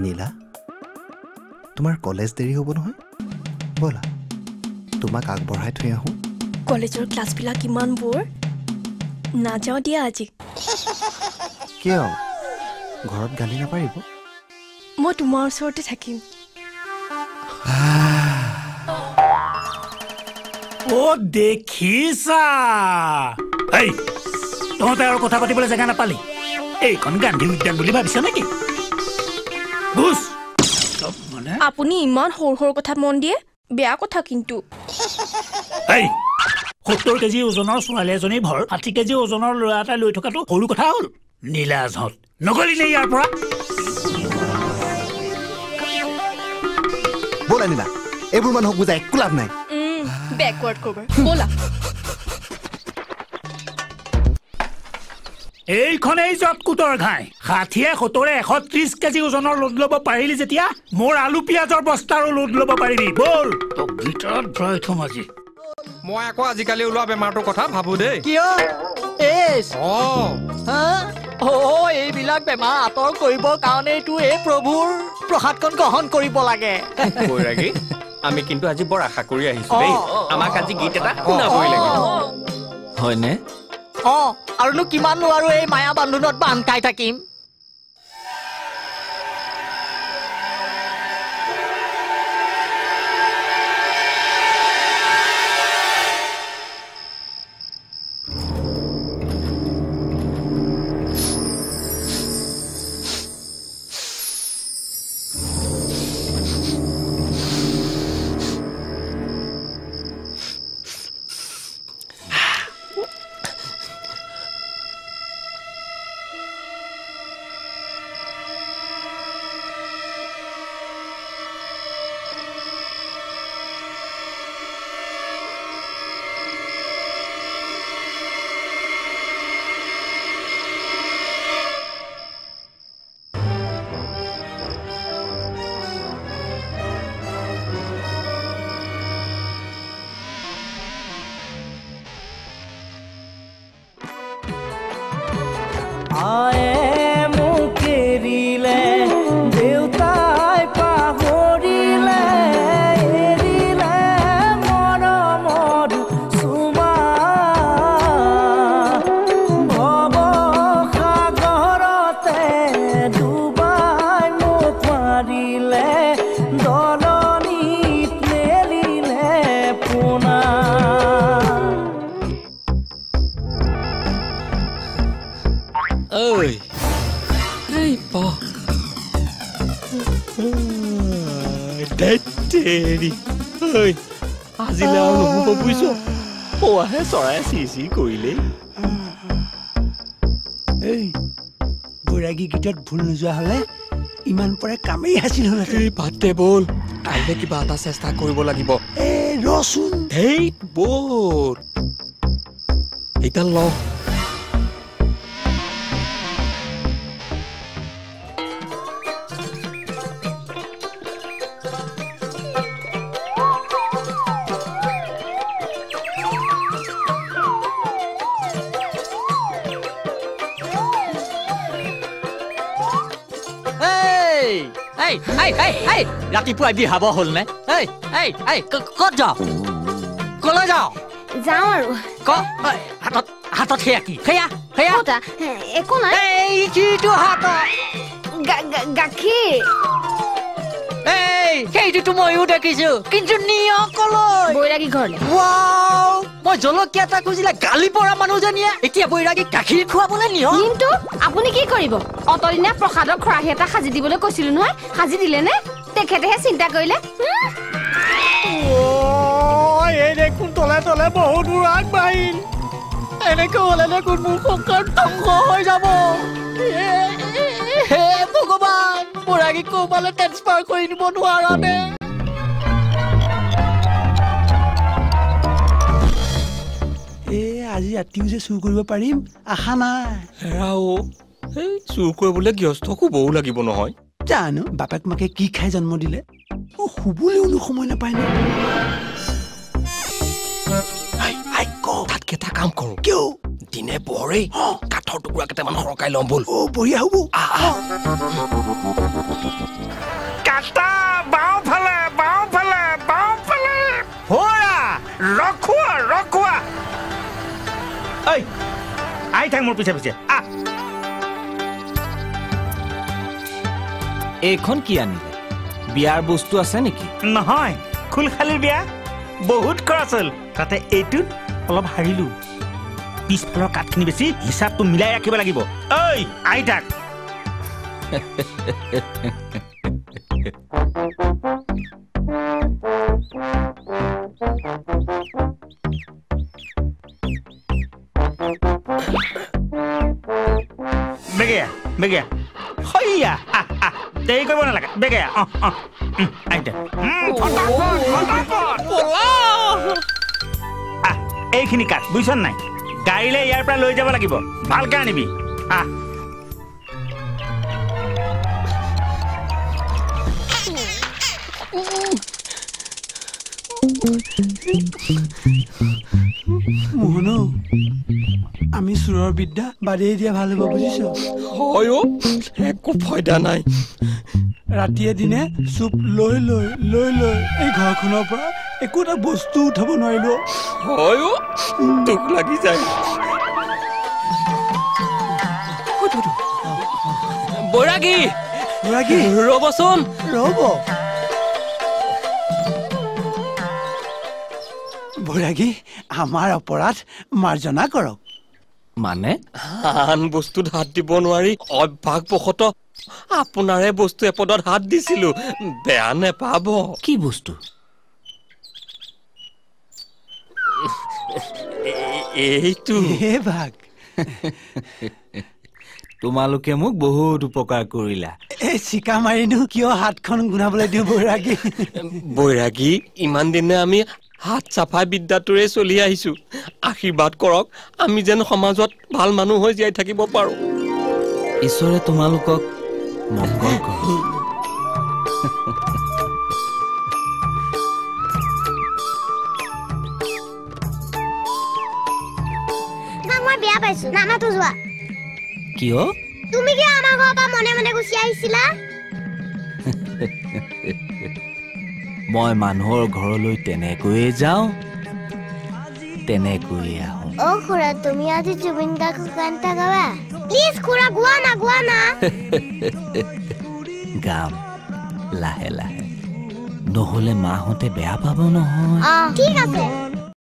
নীলা তোমাৰ কলেজ দেৰি হ'ব নহয় ব'লা তোমাক আগবঢ়াই থৈ আহোঁ কলেজৰ ক্লাছবিলাক কিমান বৰ নাযাওঁ দিয়া আজি কিয় ঘৰত গালি নাপাৰিব মই তোমাৰ ওচৰতে থাকিম ও দেখিছা এই তহঁতে আৰু কথা পাতিবলৈ জেগা নাপালি এইখন গান্ধী উদ্যান বুলি ভাবিছ নেকি বুজ আপুনি ইমান সৰু সৰু কথাত মন দিয়ে বেয়া কথা কিন্তু এই 70 কেজি ওজনৰ ছোৱালী এজনী ভৰ 60 কেজি ওজনৰ ল'ৰা এটা লৈ থকাটো সৰু কথা হ'ল নীলাজহঁত নগলি নে ইয়াৰ পৰা ব'লা নীলা এইবোৰ মানুহক বুজাই একো লাভ নাই বেকৱাৰ্ড কভাৰ ব'লা এইখনেই জটকুটৰ ঘাই 60-70-130 কেজি ওজনৰ লোড ল'ব পাৰিলি যেতিয়া মোৰ আলু পিয়াজৰ বস্তাৰো লোড ল'ব পাৰিবি বল তোক ভিতৰত ভৰাই থম আজি মই আকৌ আজিকালি ওলোৱা বেমাৰটোৰ কথা ভাবো দেই কিয় এইবিলাক বেমাৰ আঁতৰ কৰিবৰ কাৰণেইতো এই প্ৰভুৰ প্ৰসাদখন গ্ৰহণ কৰিব লাগে বৈৰাগী আমি কিন্তু আজি বৰ আশা কৰি আহিছো দেই আমাক আজি গীত এটা শুনাবই লাগিব হয়নে আৰুনো কিমাননো আৰু এই মায়া বান্ধোনত বান্ধ খাই থাকিম আজিলে আৰু নহ'ব বুজিছ পোৱাহে চৰাই চি কৰিলে এই বৈৰাগী গীতত ভুল নোযোৱা হ'লে ইমান পৰে কামেই আছিল হ'ল বাদ দে বল কাইলৈ কিবা এটা চেষ্টা কৰিব লাগিব ৰচোন এই বল এইডাল ল ৰাতিপুৱাই বিহাব হ'ল নে ক'ত যাওঁ কলৈ যাওঁ যাওঁ আৰু হাতত সেয়া কি সেয়া একো নাই কিটো হাতত গাখীৰ সেইটোতো ময়ো দেখিছো কিন্তু নিয় কলৈ বৈৰাগী ঘৰলে মই জলকীয়া এটা খুজিলে গালি পৰা মানুহজনীয়ে এতিয়া বৈৰাগীক গাখীৰ খুৱাবলৈ নিয় কিন্তু আপুনি কি কৰিব অতদিনা প্ৰসাদৰ খৰাহী এটা সাজি দিবলৈ কৈছিলো নহয় সাজি দিলে নে তেখেতেহে চিন্তা কৰিলে এই দেখোন তলে তলে বহুত দূৰ আগবাঢ়িল এনেকে হলে দেখোন মোৰ সংসাৰ ধ্বংস হৈ যাব হে ভগৱান বৈৰাগীক ক'ৰবালৈ ট্ৰেন্সফাৰ কৰি দিব নোৱাৰানে আজি ৰাতিও যে চুৰ কৰিব পাৰিম আশা নাই হেৰাও চুৰ কৰিবলৈ গৃহস্থ শুবও লাগিব নহয় জানো বাপেক মাকে কি খাই জন্ম দিলে শুবলৈও সময় নাপায় নে তাতকে এটা কাম কৰো কিয় দিনে পোহৰে কাঠৰ টুকুৰা কেইটামান সৰকাই ল'ম ব'ল বঢ়িয়া হ'ব কাটা বাওঁফালে হোৰা ৰখোৱা ঐ আহি থাক মোৰ পিছে পিছে এইখন কি আনিলে বিয়াৰ বস্তু আছে নেকি নহয় খুলখালিৰ বিয়া বহুত খৰচ হ'ল তাতে এইটোত অলপ হাৰিলো পিছফালৰ কাঠখিনি বেছি হিচাপটো মিলাই ৰাখিব লাগিব ঐ আহি থাক বেগেয়া হইয়া দেৰি কৰিব নালাগে বেগেয়া আহি থাক এইখিনি কাঠ বুজিছ নাই গাড়ীলৈ ইয়াৰ পৰা লৈ যাব লাগিব ভালকে আনিবি মোহন আমি চোৰৰ বিদ্যা বাদেই দিয়া ভাল হ'ব বুজিছ হয় একো ফাইদা নাই ৰাতিয়ে দিনে চুপ লৈ এই ঘৰখনৰ পৰা একো এটা বস্তু উঠাব নোৱাৰিলো হয় দুখ লাগি যায় বৈৰাগী ৰ'বচোন ৰ'ব বৈৰাগী আমাৰ অপৰাধ মাৰ্জনা কৰক মানে আন বস্তুত হাত দিব নোৱাৰি অভ্যাসবশত আপোনাৰে বস্তু এপদত হাত দিছিলো বেয়া নেপাব কি বস্তু এইটো ভাগ তোমালোকে মোক বহুত উপকাৰ কৰিলা এই চিকা মাৰিনো কিয় হাতখন গুণাবলৈ দিওঁ বৈৰাগী ইমান দিনে আমি হাত চাফাই বিদ্যাটোৰে চলি আহিছো আশীৰ্বাদ কৰক আমি যেন সমাজত ভাল মানুহ হৈ জীয়াই থাকিব পাৰো ঈশ্বৰে তোমালোকক মংগল কৰক মই বেয়া পাইছো নানাটো যোৱা কিয় তুমি কি আমাৰ ঘৰৰ পৰা মনে মনে গুচি আহিছিলা মই মানুহৰ ঘৰলৈ তেনেকৈয়ে যাওঁ তেনেকৈয়ে আহোঁ খুৰা তুমি আজি জুবিন গাৰ্গৰ গান এটা গাবা প্লিজ খুৰা গোৱা না গাম লাহে লাহে নহ'লে মাহঁতে বেয়া পাব নহয় ঠিক আছে